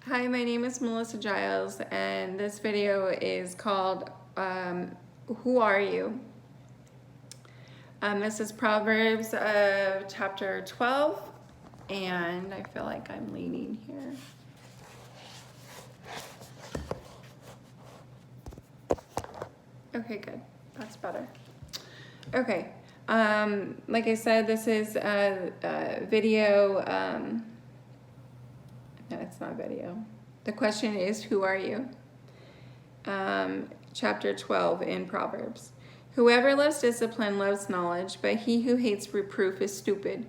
Hi, my name is Melissa Giles, and this video is called Who Are You? This is Proverbs chapter 12, and I feel like I'm leaning here. Okay, good. That's better. Okay. Like I said, this is a video. No, it's not video. The question is, who are you? Chapter 12 in Proverbs. Whoever loves discipline loves knowledge, but he who hates reproof is stupid.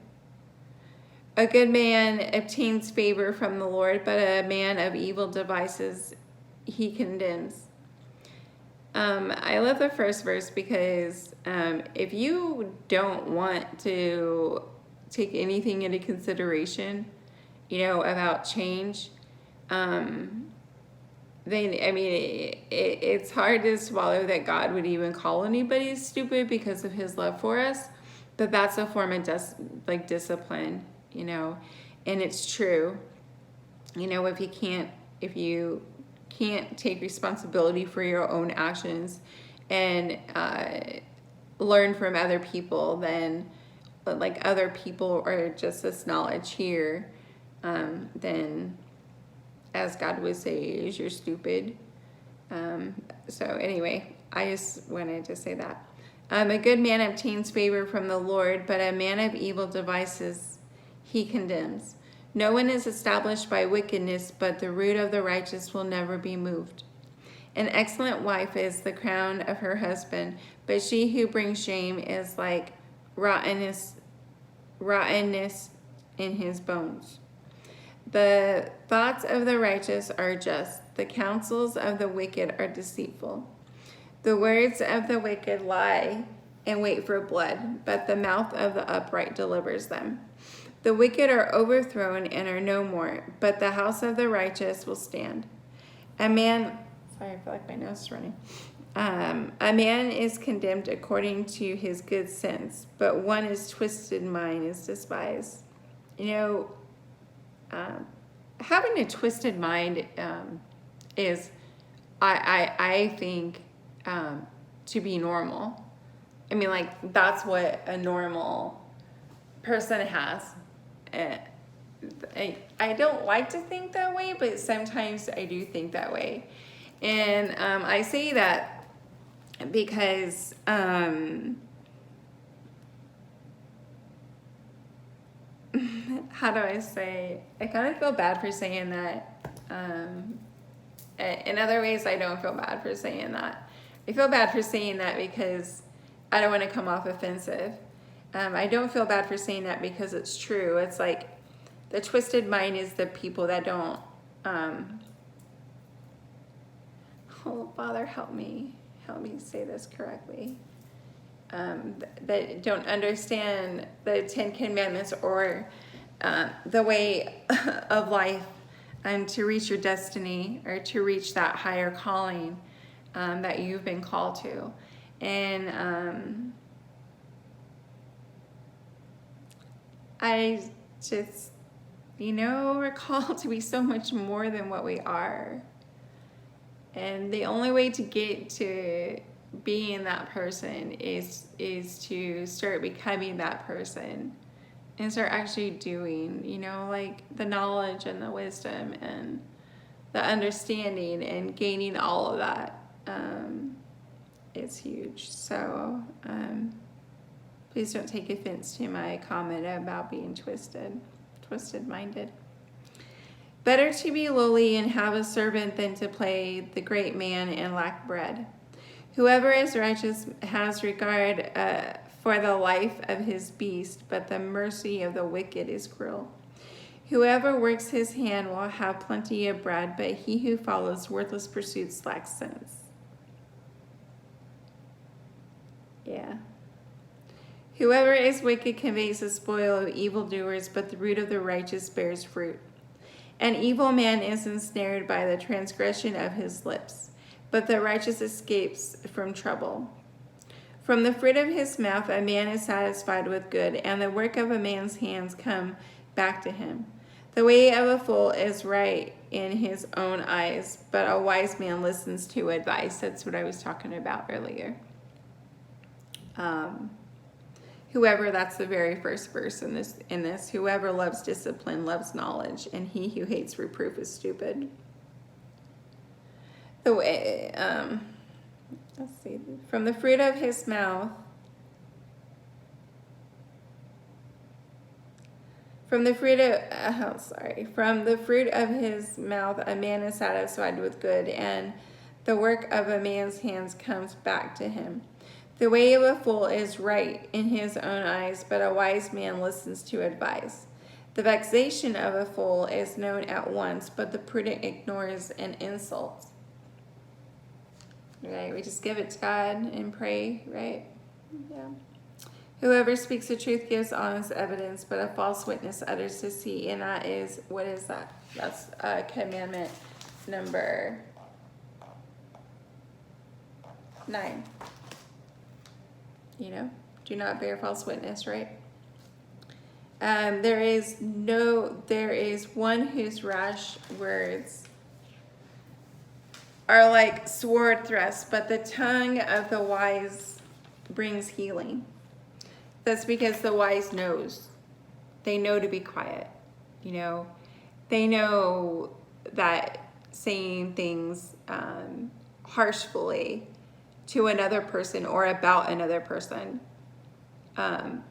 A good man obtains favor from the Lord, but a man of evil devices he condemns. I love the first verse because if you don't want to take anything into consideration, about change, then, it's hard to swallow that God would even call anybody stupid because of his love for us. But that's a form of discipline, and it's true. If you can't take responsibility for your own actions and learn from other people, then other people are just this knowledge here, then as God would say, is you're stupid. So anyway, I just wanted to say that. A good man obtains favor from the Lord, but a man of evil devices he condemns. No one is established by wickedness, but the root of the righteous will never be moved. An excellent wife is the crown of her husband, but she who brings shame is like rottenness in his bones. The thoughts of the righteous are just. The counsels of the wicked are deceitful. The words of the wicked lie and wait for blood, but the mouth of the upright delivers them. The wicked are overthrown and are no more, but the house of the righteous will stand. Sorry, I feel like my nose is running. A man is condemned according to his good sense, but one is twisted mind is despised. Having a twisted mind is, I think, to be normal. That's what a normal person has. I don't like to think that way, but sometimes I do think that way. And I say that because how do I say? I kind of feel bad for saying that. In other ways, I don't feel bad for saying that. I feel bad for saying that because I don't want to come off offensive. I don't feel bad for saying that because it's true. It's like the twisted mind is the people that don't. Oh, Father, help me say this correctly. That don't understand the 10 Commandments or the way of life to reach your destiny or to reach that higher calling that you've been called to. And I just, we're called to be so much more than what we are. And the only way to get to being that person is to start becoming that person and start actually doing, the knowledge and the wisdom and the understanding and gaining all of that is huge. So please don't take offense to my comment about being twisted-minded. Better to be lowly and have a servant than to play the great man and lack bread. Whoever is righteous has regard for the life of his beast, but the mercy of the wicked is cruel. Whoever works his hand will have plenty of bread, but he who follows worthless pursuits lacks sense. Yeah. Whoever is wicked conveys the spoil of evildoers, but the root of the righteous bears fruit. An evil man is ensnared by the transgression of his lips, but the righteous escapes from trouble. From the fruit of his mouth a man is satisfied with good, and the work of a man's hands come back to him. The way of a fool is right in his own eyes, but a wise man listens to advice. That's what I was talking about earlier. Whoever, that's the very first verse in this, whoever loves discipline loves knowledge, and he who hates reproof is stupid. The way, let's see, from the fruit of his mouth, from the fruit of his mouth, a man is satisfied with good, and the work of a man's hands comes back to him. The way of a fool is right in his own eyes, but a wise man listens to advice. The vexation of a fool is known at once, but the prudent ignores an insult. Right? We just give it to God and pray, right? Yeah. Whoever speaks the truth gives honest evidence, but a false witness utters deceit. And that is, what is that? That's commandment number 9. Do not bear false witness, right? There is one whose rash words are like sword thrusts, but the tongue of the wise brings healing. That's because the wise knows. They know to be quiet. They know that saying things harshly to another person or about another person,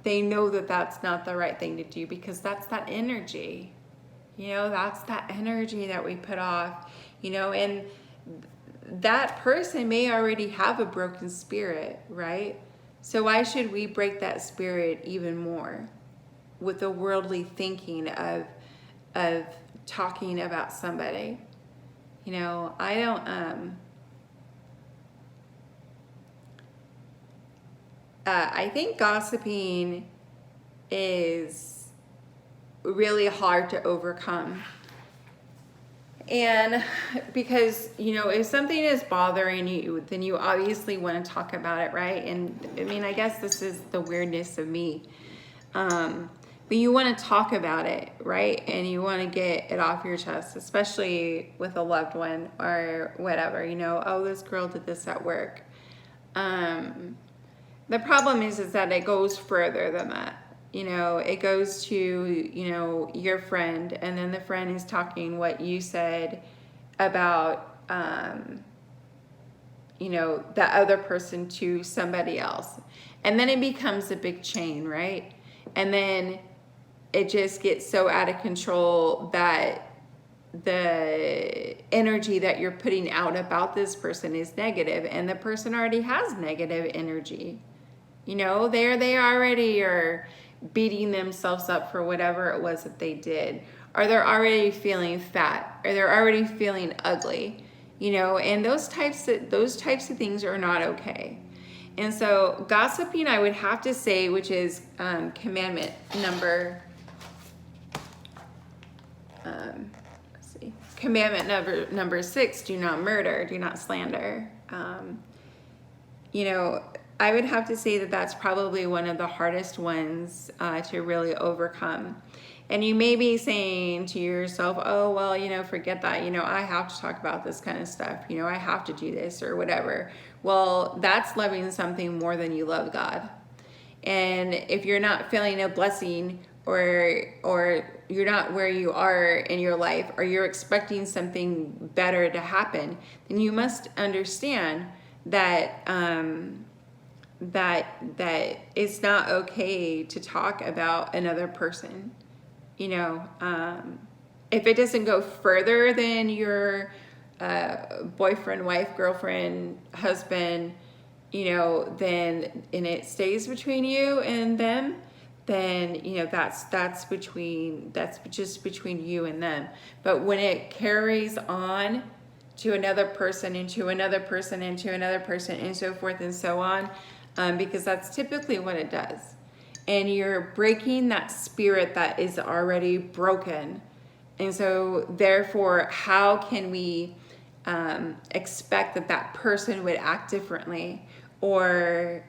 they know that that's not the right thing to do, because that's that energy. That's that energy that we put off, and that person may already have a broken spirit, right? So why should we break that spirit even more with the worldly thinking of talking about somebody? I think gossiping is really hard to overcome. And because, if something is bothering you, then you obviously want to talk about it, right? And I guess this is the weirdness of me. But you want to talk about it, right? And you want to get it off your chest, especially with a loved one or whatever, oh, this girl did this at work. The problem is that it goes further than that. It goes to, your friend, and then the friend is talking what you said about, the other person to somebody else. And then it becomes a big chain, right? And then it just gets so out of control that the energy that you're putting out about this person is negative, and the person already has negative energy. They already are beating themselves up for whatever it was that they did, or they're already feeling fat, or they're already feeling ugly, and those types of things are not okay. And so gossiping, I would have to say, which is commandment number number 6, do not murder, do not slander. I would have to say that that's probably one of the hardest ones to really overcome. And you may be saying to yourself, oh, well, forget that. I have to talk about this kind of stuff. I have to do this or whatever. Well, that's loving something more than you love God. And if you're not feeling a blessing, or you're not where you are in your life, or you're expecting something better to happen, then you must understand that that it's not okay to talk about another person. If it doesn't go further than your boyfriend, wife, girlfriend, husband, then, and it stays between you and them, then that's just between you and them. But when it carries on to another person, and to another person, and to another person, and so forth and so on, because that's typically what it does. And you're breaking that spirit that is already broken. And so therefore, how can we expect that person would act differently, or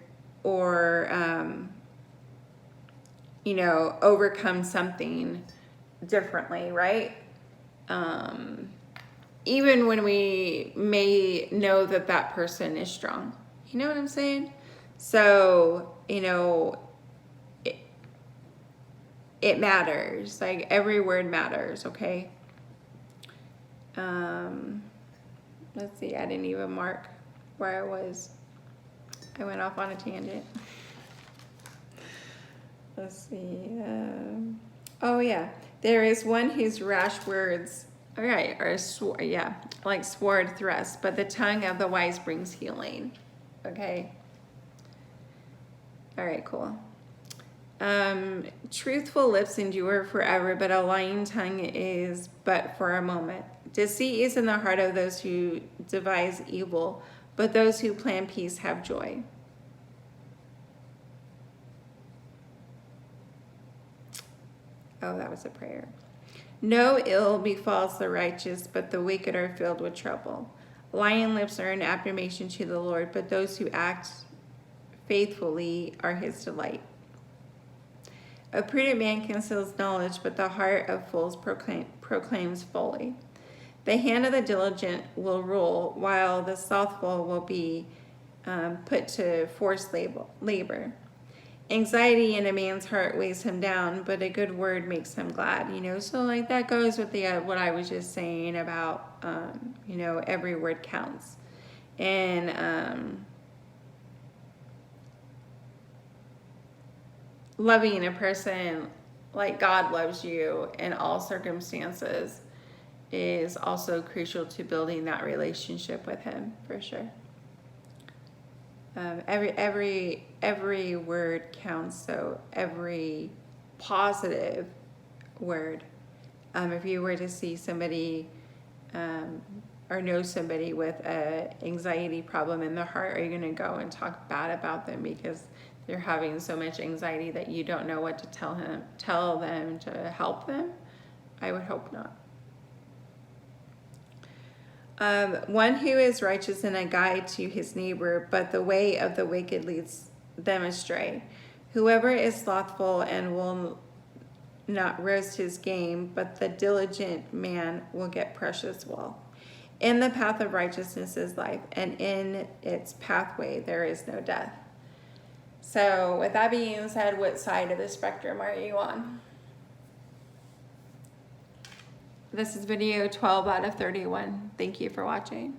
overcome something differently, right? Even when we may know that that person is strong. You know what I'm saying? So, it matters. Like, every word matters, okay? Let's see, I didn't even mark where I was. I went off on a tangent. Let's see. Oh, yeah. There is one whose rash words, all right, are like sword thrusts, but the tongue of the wise brings healing. Okay. All right, cool. Truthful lips endure forever, but a lying tongue is but for a moment. Deceit is in the heart of those who devise evil, but those who plan peace have joy. Oh, that was a prayer. No ill befalls the righteous, but the wicked are filled with trouble. Lying lips are an affirmation to the Lord, but those who act faithfully are his delight. A prudent man conceals knowledge, but the heart of fools proclaims folly. The hand of the diligent will rule, while the slothful will be put to forced labor. Anxiety in a man's heart weighs him down, but a good word makes him glad. So like that goes with the what I was just saying about every word counts, and loving a person like God loves you in all circumstances is also crucial to building that relationship with him, for sure. Every word counts, so every positive word. If you were to see somebody or know somebody with an anxiety problem in their heart, are you going to go and talk bad about them because they're having so much anxiety that you don't know what to tell them to help them? I would hope not. One who is righteous and a guide to his neighbor, but the way of the wicked leads them astray. Whoever is slothful and will not roast his game, but the diligent man will get precious wealth. In the path of righteousness is life, and in its pathway there is no death. So with that being said, what side of the spectrum are you on? This is video 12 out of 31. Thank you for watching.